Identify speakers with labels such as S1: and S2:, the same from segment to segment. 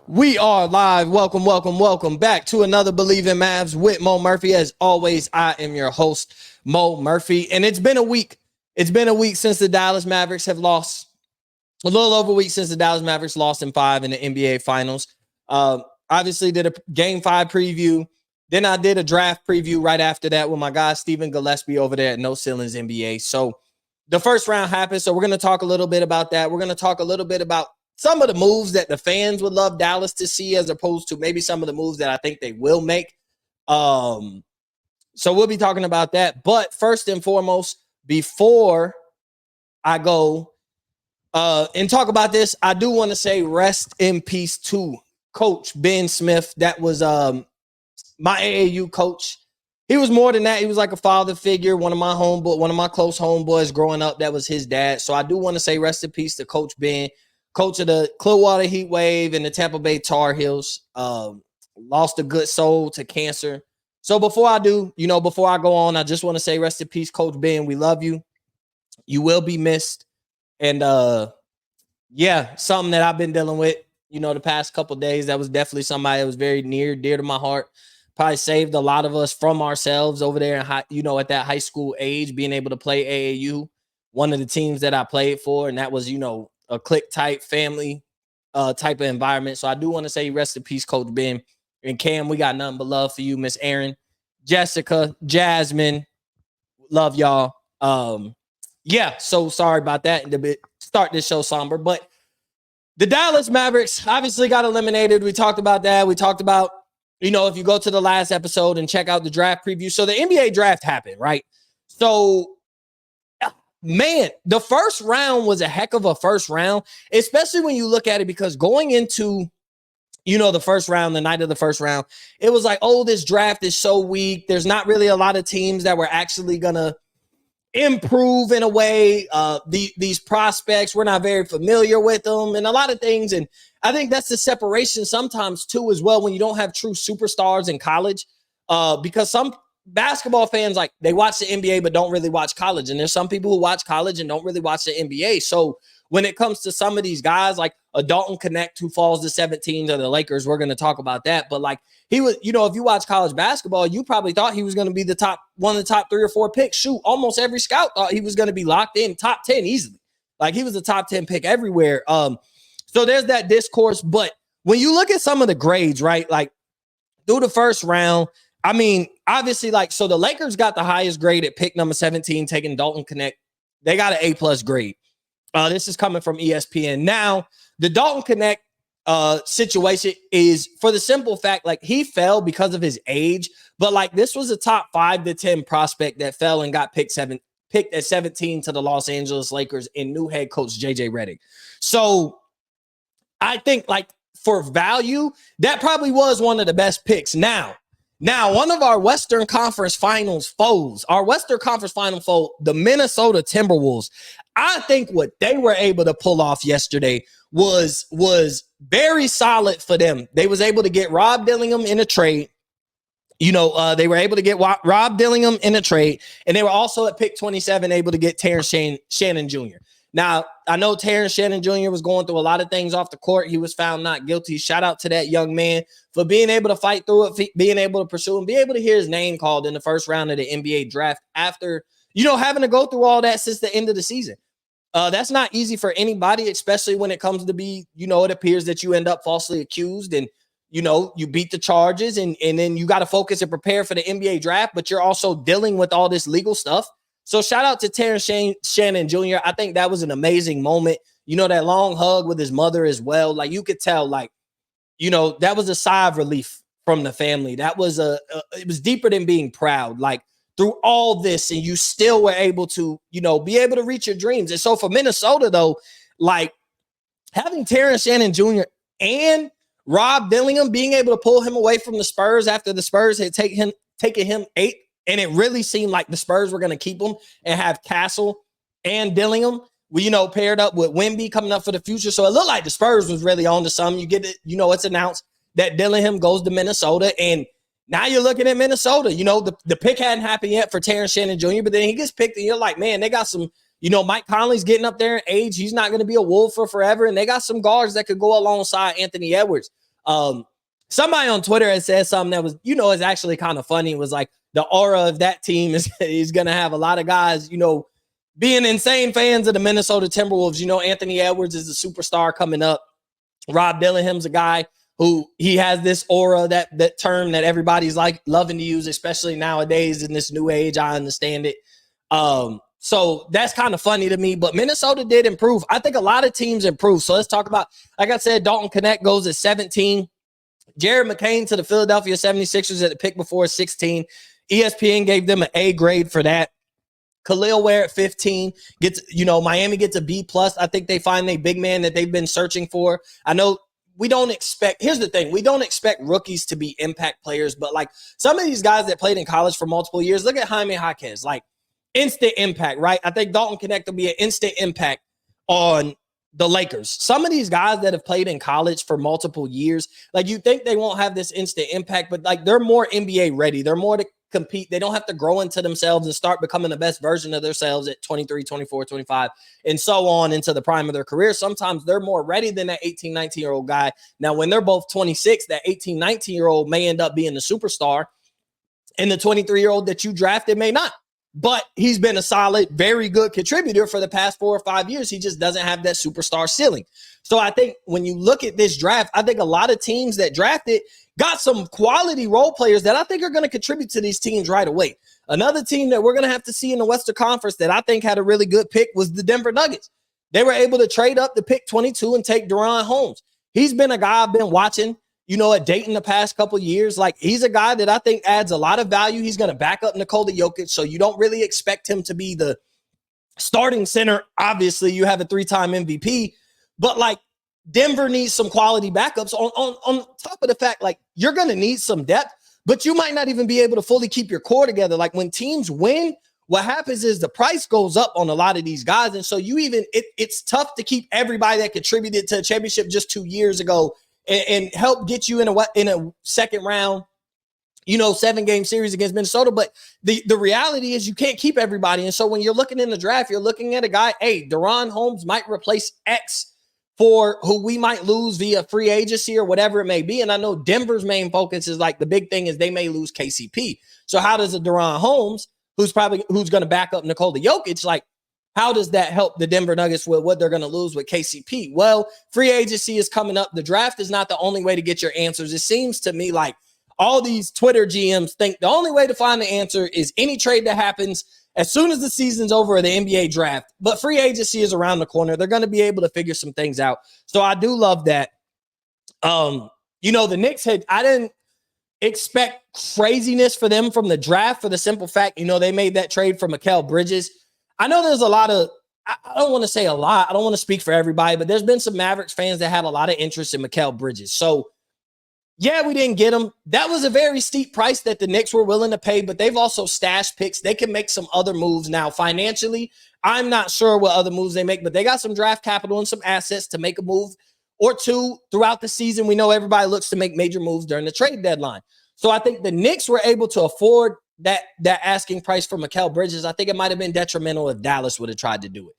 S1: We are live. Welcome back to another Bleav in Mavs with Mo Murphy. As always, I am your host, Mo Murphy. And it's been a week. It's been a week since the Dallas Mavericks have lost. A little over a week since the Dallas Mavericks lost in 5 in the NBA Finals. Obviously did a Game 5 preview. Then I did a draft preview right after that with my guy, Stephen Gillespie over there at No Ceilings NBA. So the first round happened. So we're going to talk a little bit about that. We're going to talk a little bit about some of the moves that the fans would love Dallas to see, as opposed to maybe some of the moves that I think they will make. So we'll be talking about that. But first and foremost, before I go and talk about this, I do want to say rest in peace to Coach Ben Smith. That was my AAU coach. He was more than that. He was like a father figure, one of my close homeboys growing up. That was his dad. So I do want to say rest in peace to Coach Ben, coach of the Clearwater Heat Wave and the Tampa Bay Tar Heels. Lost a good soul to cancer. So before I go on, I just want to say rest in peace, Coach Ben. We love you. You will be missed. And something that I've been dealing with, the past couple of days. That was definitely somebody that was very dear to my heart. Probably saved a lot of us from ourselves over there at that high school age, being able to play AAU, one of the teams that I played for. And that was, a clique type family type of environment. So I do want to say rest in peace, Coach Ben. And Cam, we got nothing but love for you. Miss Aaron, Jessica, Jasmine, love y'all. So sorry about that. And start this show somber, but the Dallas Mavericks obviously got eliminated. We talked about that. We talked about, if you go to the last episode and check out the draft preview. So the NBA draft happened, right? So, man, the first round was a heck of a first round, especially when you look at it, because going into, the first round, the night of the first round, it was like, oh, this draft is so weak. There's not really a lot of teams that were actually going to improve in a way. These prospects, we're not very familiar with them and a lot of things. And I think that's the separation sometimes too, as well, when you don't have true superstars in college, because some basketball fans, like, they watch the NBA but don't really watch college, and there's some people who watch college and don't really watch the NBA. So when it comes to some of these guys, like a Dalton Connect who falls to 17 to the Lakers, we're going to talk about that. But like, he was, if you watch college basketball, you probably thought he was going to be one of the top 3 or 4 picks. Shoot, almost every scout thought he was going to be locked in top 10 easily. Like, he was a top 10 pick everywhere. So there's that discourse. But when you look at some of the grades, right, like through the first round, I mean, obviously, like, so the Lakers got the highest grade at pick number 17, taking Dalton Connect. They got an A+ grade. This is coming from ESPN. Now, the Dalton Connect situation is for the simple fact, like, he fell because of his age, but like, this was a top 5 to 10 prospect that fell and got picked at 17 to the Los Angeles Lakers in new head coach JJ Redick. So I think, like, for value, that probably was one of the best picks. Now, one of our Western Conference Finals foes, the Minnesota Timberwolves, I think what they were able to pull off yesterday was very solid for them. They was able to get Rob Dillingham in a trade. They were able to get Rob Dillingham in a trade, and they were also at pick 27 able to get Terrence Shannon Jr. Now, I know Terrence Shannon Jr. was going through a lot of things off the court. He was found not guilty. Shout out to that young man for being able to fight through it, being able to pursue and be able to hear his name called in the first round of the NBA draft after, having to go through all that since the end of the season. That's not easy for anybody, especially when it comes to be, it appears that you end up falsely accused and, you beat the charges and then you got to focus and prepare for the NBA draft, but you're also dealing with all this legal stuff. So shout out to Terrence Shannon Jr. I think that was an amazing moment. That long hug with his mother as well. Like, you could tell, like, that was a sigh of relief from the family. That was it was deeper than being proud. Like, through all this, and you still were able to, be able to reach your dreams. And so for Minnesota, though, like, having Terrence Shannon Jr. and Rob Dillingham, being able to pull him away from the Spurs after the Spurs had taken him 8, and it really seemed like the Spurs were going to keep him and have Castle and Dillingham, paired up with Wemby coming up for the future. So it looked like the Spurs was really on to something. You get it, it's announced that Dillingham goes to Minnesota, and now you're looking at Minnesota. The pick hadn't happened yet for Terrence Shannon Jr., but then he gets picked, and you're like, man, they got some Mike Conley's getting up there in age. He's not going to be a Wolf for forever. And they got some guards that could go alongside Anthony Edwards. Somebody on Twitter has said something that was, is actually kind of funny. It was like the aura of that team is going to have a lot of guys, being insane fans of the Minnesota Timberwolves. Anthony Edwards is a superstar coming up. Rob Dillingham's a guy who he has this aura, that term that everybody's like loving to use, especially nowadays in this new age. I understand it. So that's kind of funny to me, but Minnesota did improve. I think a lot of teams improved. So let's talk about, like I said, Dalton Knecht goes at 17. Jared McCain to the Philadelphia 76ers at the pick before 16. ESPN gave them an A grade for that. Khalil Ware at 15 gets, Miami gets a B+. I think they find a big man that they've been searching for. I know we don't expect, here's the thing, we don't expect rookies to be impact players, but like some of these guys that played in college for multiple years, look at Jaime Jaquez, like instant impact, right? I think Dalton Knecht will be an instant impact on the Lakers. Some of these guys that have played in college for multiple years, like you think they won't have this instant impact, but like they're more NBA ready. They're more to compete. They don't have to grow into themselves and start becoming the best version of themselves at 23, 24, 25, and so on into the prime of their career. Sometimes they're more ready than that 18, 19-year-old guy. Now, when they're both 26, that 18, 19-year-old may end up being the superstar, and the 23-year-old that you drafted may not. But he's been a solid, very good contributor for the past 4 or 5 years. He just doesn't have that superstar ceiling. So I think when you look at this draft, I think a lot of teams that drafted got some quality role players that I think are going to contribute to these teams right away. Another team that we're going to have to see in the Western Conference that I think had a really good pick was the Denver Nuggets. They were able to trade up to pick 22 and take Deron Holmes. He's been a guy I've been watching, at Dayton the past couple of years. Like, he's a guy that I think adds a lot of value. He's going to back up Nikola Jokic, so you don't really expect him to be the starting center. Obviously, you have a 3-time MVP, but like Denver needs some quality backups on top of the fact, like, you're going to need some depth, but you might not even be able to fully keep your core together. Like, when teams win, what happens is the price goes up on a lot of these guys. And so it's tough to keep everybody that contributed to a championship just 2 years ago and help get you in a second round, 7-game series against Minnesota. But the reality is you can't keep everybody. And so when you're looking in the draft, you're looking at a guy, hey, Deron Holmes might replace X for who we might lose via free agency or whatever it may be. And I know Denver's main focus is like the big thing is they may lose KCP. So how does a Deron Holmes, who's going to back up Nikola Jokic, like, how does that help the Denver Nuggets with what they're going to lose with KCP? Well, free agency is coming up. The draft is not the only way to get your answers. It seems to me like all these Twitter GMs think the only way to find the answer is any trade that happens as soon as the season's over or the NBA draft. But free agency is around the corner. They're going to be able to figure some things out. So I do love that. The Knicks I didn't expect craziness for them from the draft for the simple fact, they made that trade for Mikal Bridges. I know there's a lot of, I don't want to say a lot. I don't want to speak for everybody, but there's been some Mavericks fans that have a lot of interest in Mikal Bridges. So, yeah, we didn't get him. That was a very steep price that the Knicks were willing to pay, but they've also stashed picks. They can make some other moves now. Financially, I'm not sure what other moves they make, but they got some draft capital and some assets to make a move or two throughout the season. We know everybody looks to make major moves during the trade deadline. So I think the Knicks were able to afford that asking price for Mikal Bridges. I think it might have been detrimental if Dallas would have tried to do it.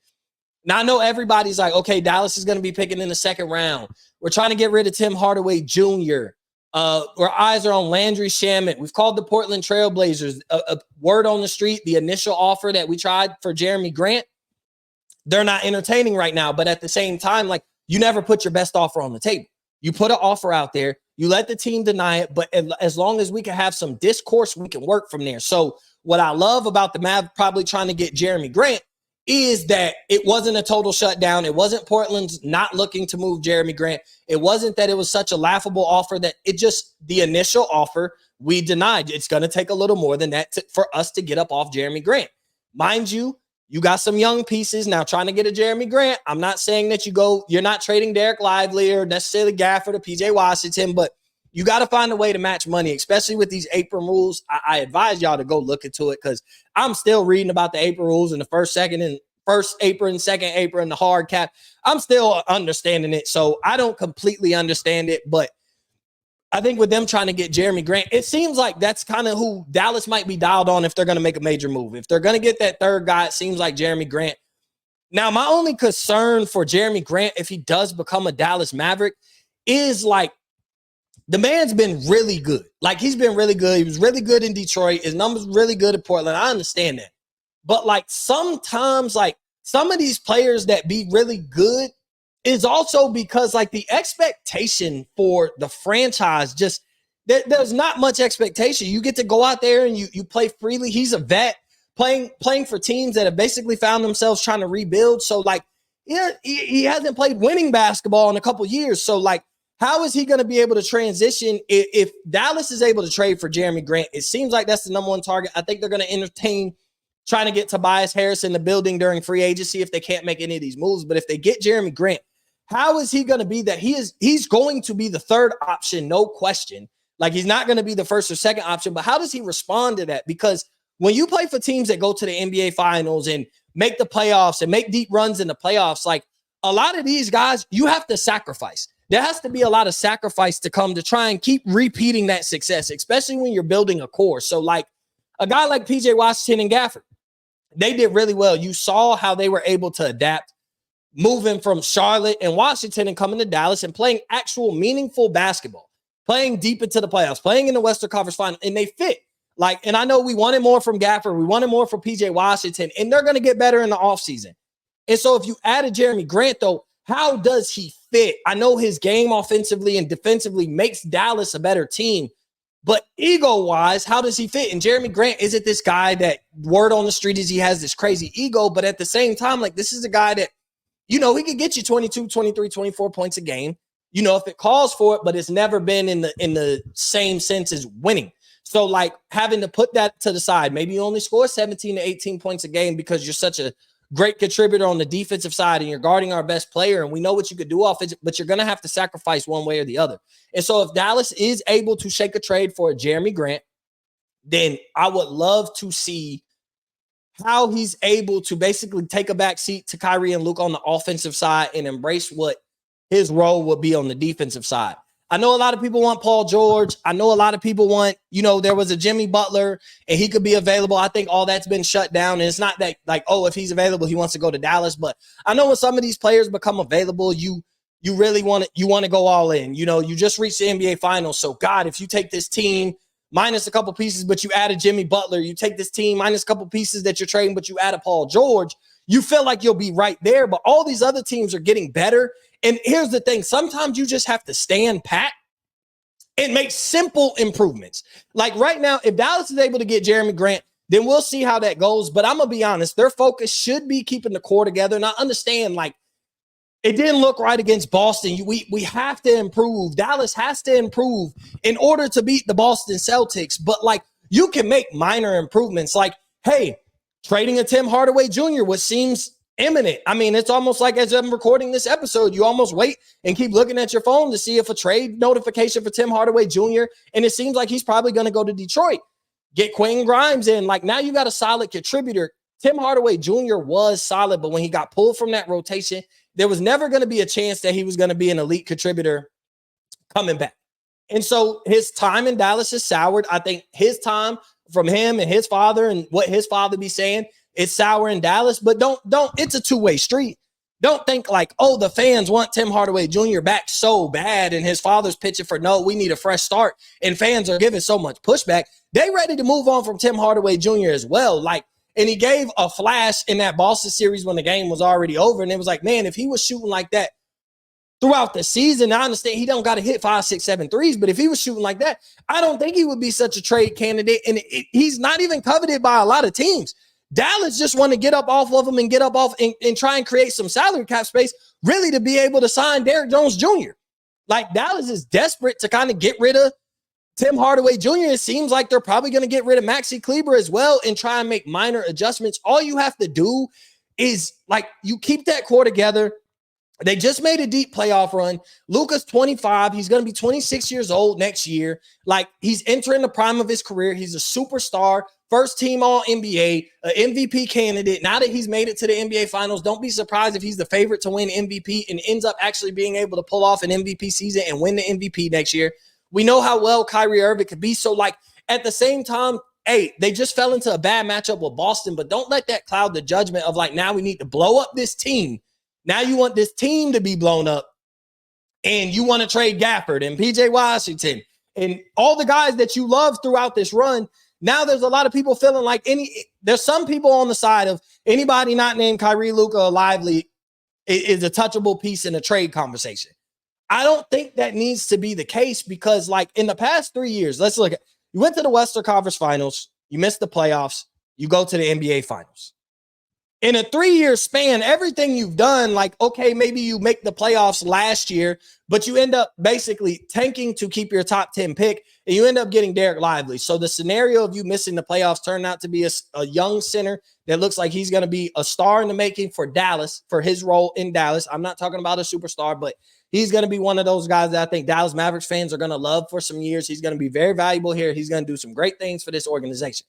S1: Now, I know everybody's like, okay, Dallas is going to be picking in the second round. We're trying to get rid of Tim Hardaway Jr. Our eyes are on Landry Shamet. We've called the Portland Trailblazers. A word on the street, the initial offer that we tried for Jeremy Grant, they're not entertaining right now. But at the same time, like, you never put your best offer on the table. You put an offer out there. You let the team deny it, but as long as we can have some discourse, we can work from there. So what I love about the Mavs probably trying to get Jeremy Grant is that it wasn't a total shutdown. It wasn't Portland's not looking to move Jeremy Grant. It wasn't that it was such a laughable offer that it just, the initial offer, we denied. It's going to take a little more than that for us to get up off Jeremy Grant. Mind you, you got some young pieces now trying to get a Jeremy Grant. I'm not saying that you're not trading Derek Lively or necessarily Gafford or PJ Washington, but you got to find a way to match money, especially with these apron rules. I advise y'all to go look into it because I'm still reading about the apron rules and the first apron, second apron, the hard cap. I'm still understanding it. So I don't completely understand it, but I think with them trying to get Jeremy Grant, it seems like that's kind of who Dallas might be dialed on if they're going to make a major move. If they're going to get that third guy, it seems like Jeremy Grant Now, my only concern for Jeremy Grant, if he does become a Dallas Maverick, is like the man's been really good. Like, he's been really good. He was really good in Detroit. His numbers really good at Portland. I understand that. But like sometimes, like some of these players that be really good is also because like the expectation for the franchise just there's not much expectation. You get to go out there and you play freely. He's a vet playing for teams that have basically found themselves trying to rebuild. So like, yeah, he hasn't played winning basketball in a couple years. So like, how is he going to be able to transition if Dallas is able to trade for Jeremy Grant? It seems like that's the number one target. I think they're going to entertain trying to get Tobias Harris in the building during free agency if they can't make any of these moves. But if they get Jeremy Grant, how is he going to be that? He's going to be the third option, no question. Like, he's not going to be the first or second option, but how does he respond to that? Because when you play for teams that go to the NBA finals and make the playoffs and make deep runs in the playoffs, like a lot of these guys, you have to sacrifice. There has to be a lot of sacrifice to come to try and keep repeating that success, especially when you're building a core. So like a guy like PJ Washington and Gafford, they did really well. You saw how they were able to adapt, moving from Charlotte and Washington and coming to Dallas and playing actual meaningful basketball, playing deep into the playoffs, playing in the Western Conference Final, and they fit. Like, and I know we wanted more from Gafford, we wanted more from PJ Washington, and they're going to get better in the offseason. And so if you added Jeremy Grant, though, how does he fit? I know his game offensively and defensively makes Dallas a better team, but ego-wise, how does he fit? And Jeremy Grant isn't this guy that word on the street is he has this crazy ego, but at the same time, like, this is a guy that, you know, he could get you 22, 23, 24 points a game, you know, if it calls for it, but it's never been in the same sense as winning. So, like, having to put that to the side, maybe you only score 17 to 18 points a game because you're such a great contributor on the defensive side and you're guarding our best player, and we know what you could do offensively, but you're going to have to sacrifice one way or the other. And so if Dallas is able to shake a trade for Jeremy Grant, then I would love to see how he's able to basically take a back seat to Kyrie and Luke on the offensive side and embrace what his role would be on the defensive side. I know a lot of people want Paul George. I know a lot of people want, you know, there was a Jimmy Butler and he could be available. I think all that's been shut down. And it's not that like, oh, if he's available, he wants to go to Dallas. But I know when some of these players become available, you really want to go all in. You know, you just reached the NBA Finals. So, God, if you take this team minus a couple pieces, but you added Jimmy Butler, you take this team minus a couple pieces that you're trading, but you added Paul George, you feel like you'll be right there. But all these other teams are getting better. And here's the thing. Sometimes you just have to stand pat and make simple improvements. Like right now, if Dallas is able to get Jeremy Grant, then we'll see how that goes. But I'm going to be honest, their focus should be keeping the core together. And I understand, like, it didn't look right against Boston. We have to improve. Dallas has to improve in order to beat the Boston Celtics. But, like, you can make minor improvements. Like, hey, trading a Tim Hardaway Jr., which seems imminent. I mean, it's almost like as I'm recording this episode, you almost wait and keep looking at your phone to see if a trade notification for Tim Hardaway Jr., and it seems like he's probably going to go to Detroit. Get Quentin Grimes in. Like, now you got a solid contributor. Tim Hardaway Jr. was solid, but when he got pulled from that rotation, there was never going to be a chance that he was going to be an elite contributor coming back. And so his time in Dallas is soured. I think his time from him and his father and what his father be saying, it's sour in Dallas, but don't, it's a two-way street. Don't think like, oh, the fans want Tim Hardaway Jr. back so bad and his father's pitching for, no, we need a fresh start. And fans are giving so much pushback. They ready to move on from Tim Hardaway Jr. as well. Like, and he gave a flash in that Boston series when the game was already over. And it was like, man, if he was shooting like that throughout the season, I understand he don't got to hit 5, 6, 7 threes, but if he was shooting like that, I don't think he would be such a trade candidate. And he's not even coveted by a lot of teams. Dallas just want to get up off of him and get up off and try and create some salary cap space, really, to be able to sign Derrick Jones Jr. Like, Dallas is desperate to kind of get rid of Tim Hardaway Jr. It seems like they're probably going to get rid of Maxi Kleber as well and try and make minor adjustments. All you have to do is, like, you keep that core together. They just made a deep playoff run. Luka's 25. He's going to be 26 years old next year. Like, he's entering the prime of his career. He's a superstar, first team all NBA, an MVP candidate. Now that he's made it to the NBA Finals, don't be surprised if he's the favorite to win MVP and ends up actually being able to pull off an MVP season and win the MVP next year. We know how well Kyrie Irving could be. So, like, at the same time, hey, they just fell into a bad matchup with Boston, but don't let that cloud the judgment of like, now we need to blow up this team. Now you want this team to be blown up, and you want to trade Gafford and PJ Washington and all the guys that you love throughout this run. Now there's a lot of people feeling like there's some people on the side of anybody not named Kyrie, Luka, or Lively is a touchable piece in a trade conversation. I don't think that needs to be the case because, like, in the past 3 years, let's look at, you went to the Western Conference Finals, you missed the playoffs, you go to the NBA Finals. In a 3-year span, everything you've done, like, okay, maybe you make the playoffs last year, but you end up basically tanking to keep your top 10 pick, and you end up getting Derek Lively. So the scenario of you missing the playoffs turned out to be a young center that looks like he's going to be a star in the making for Dallas, for his role in Dallas. I'm not talking about a superstar, but he's going to be one of those guys that I think Dallas Mavericks fans are going to love for some years. He's going to be very valuable here. He's going to do some great things for this organization.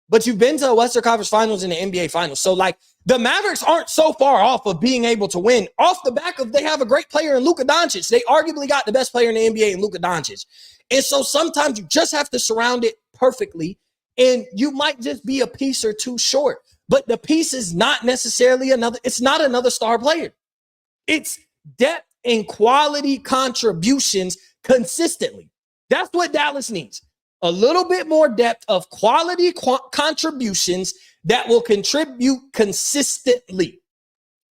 S1: But you've been to a Western Conference Finals and the NBA Finals. So, like, the Mavericks aren't so far off of being able to win off the back of they have a great player in Luka Doncic. They arguably got the best player in the NBA in Luka Doncic. And so sometimes you just have to surround it perfectly, and you might just be a piece or two short. But the piece is not necessarily it's not another star player. It's depth and quality contributions consistently. That's what Dallas needs. A little bit more depth of quality contributions that will contribute consistently.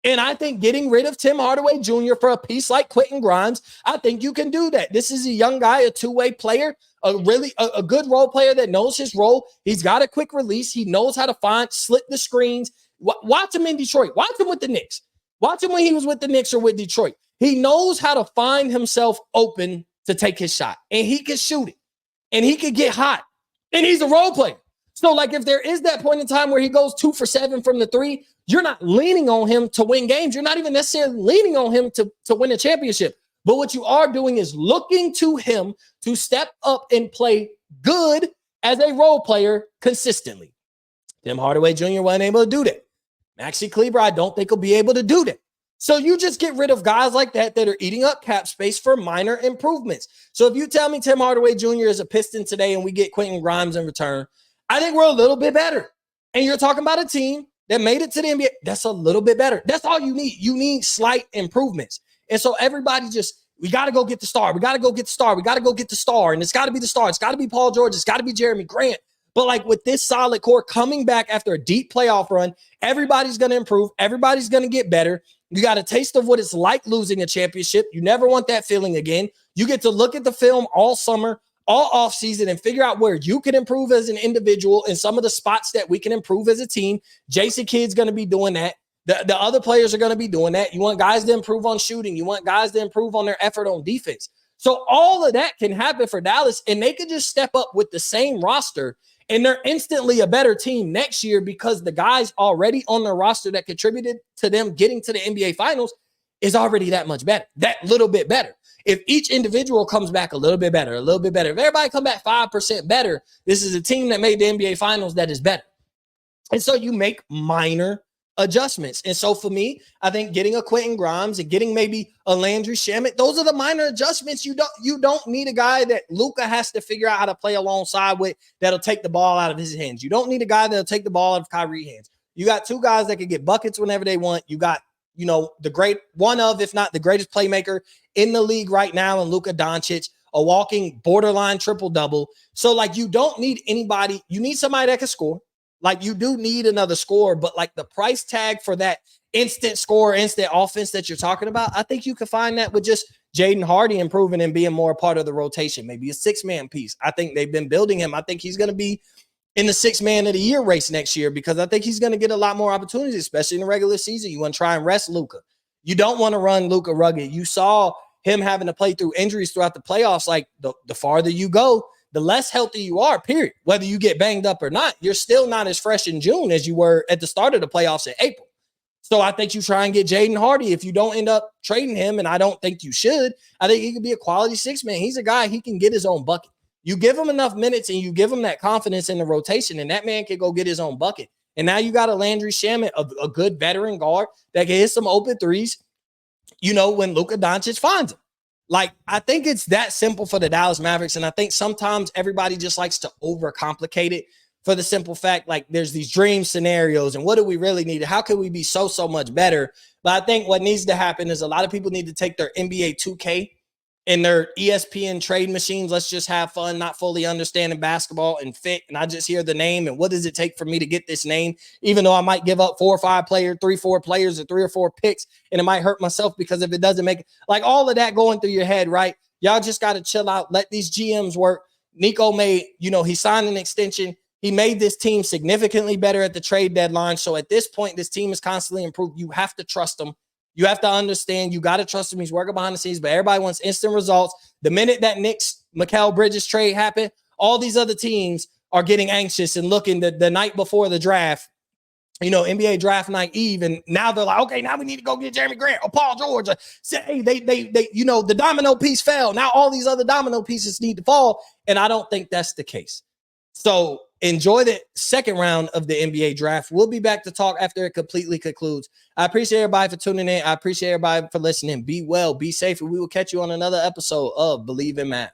S1: And I think getting rid of Tim Hardaway Jr. for a piece like Quentin Grimes, I think you can do that. This is a young guy, a two-way player, a good role player that knows his role. He's got a quick release. He knows how to slit the screens. Watch him in Detroit. Watch him with the Knicks. Watch him when he was with the Knicks or with Detroit. He knows how to find himself open to take his shot, and he can shoot it. And he could get hot. And he's a role player. So, like, if there is that point in time where he goes 2 for 7 from the three, you're not leaning on him to win games. You're not even necessarily leaning on him to win a championship. But what you are doing is looking to him to step up and play good as a role player consistently. Tim Hardaway Jr. wasn't able to do that. Maxi Kleber, I don't think will be able to do that. So you just get rid of guys like that are eating up cap space for minor improvements. So if you tell me Tim Hardaway Jr. is a Piston today and we get Quentin Grimes in return, I think we're a little bit better. And you're talking about a team that made it to the NBA. That's a little bit better. That's all you need. You need slight improvements. And so everybody we got to go get the star. We got to go get the star. We got to go get the star. And it's got to be the star. It's got to be Paul George. It's got to be Jeremy Grant. But like with this solid core coming back after a deep playoff run, everybody's going to improve. Everybody's going to get better. You got a taste of what it's like losing a championship. You never want that feeling again. You get to look at the film all summer, all offseason, and figure out where you can improve as an individual and some of the spots that we can improve as a team. Jason Kidd's going to be doing that. The other players are going to be doing that. You want guys to improve on shooting. You want guys to improve on their effort on defense. So all of that can happen for Dallas, and they could just step up with the same roster, and they're instantly a better team next year because the guys already on their roster that contributed to them getting to the NBA Finals is already that much better, that little bit better. If each individual comes back a little bit better, if everybody come back 5% better, this is a team that made the NBA Finals that is better. And so you make minor adjustments. And so for me, I think getting a Quentin Grimes and getting maybe a Landry Shamet, those are the minor adjustments. You don't need a guy that Luka has to figure out how to play alongside with that'll take the ball out of his hands. You don't need a guy that'll take the ball out of Kyrie's hands. You got two guys that can get buckets whenever they want. You got, the great one of, if not the greatest playmaker in the league right now in Luka Doncic, a walking borderline triple-double. So like you don't need anybody. You need somebody that can score. Like you do need another scorer, but like the price tag for that instant score, instant offense that you're talking about, I think you can find that with just Jaden Hardy improving and being more a part of the rotation, maybe a 6-man piece. I think they've been building him. I think he's going to be in the 6-man of the year race next year because I think he's going to get a lot more opportunities, especially in the regular season. You want to try and rest Luka. You don't want to run Luka rugged. You saw him having to play through injuries throughout the playoffs. Like the farther you go, the less healthy you are, period. Whether you get banged up or not, you're still not as fresh in June as you were at the start of the playoffs in April. So I think you try and get Jaden Hardy. If you don't end up trading him, and I don't think you should, I think he could be a quality 6-man. He's a guy, he can get his own bucket. You give him enough minutes and you give him that confidence in the rotation, and that man can go get his own bucket. And now you got a Landry Shamet, a good veteran guard that can hit some open threes, when Luka Doncic finds him. Like, I think it's that simple for the Dallas Mavericks. And I think sometimes everybody just likes to overcomplicate it for the simple fact, like, there's these dream scenarios. And what do we really need? How can we be so much better? But I think what needs to happen is a lot of people need to take their NBA 2K and their ESPN trade machines. Let's just have fun, not fully understanding basketball and fit. And I just hear the name and what does it take for me to get this name? Even though I might give up 4 or 5 players, 3, 4 players, or 3 or 4 picks, and it might hurt myself because if it doesn't make it, like all of that going through your head, right? Y'all just got to chill out. Let these GMs work. Nico made, he signed an extension. He made this team significantly better at the trade deadline. So at this point, this team is constantly improved. You have to trust them. You have to understand. You got to trust him. He's working behind the scenes, but everybody wants instant results. The minute that Knicks Mikal Bridges trade happened, all these other teams are getting anxious and looking the night before the draft, NBA draft night eve, and now they're like, okay, now we need to go get Jeremy Grant or Paul George. Say, hey, they, the domino piece fell. Now all these other domino pieces need to fall, and I don't think that's the case. So enjoy the second round of the NBA draft. We'll be back to talk after it completely concludes. I appreciate everybody for tuning in. I appreciate everybody for listening. Be well, be safe, and we will catch you on another episode of Bleav in Mavs.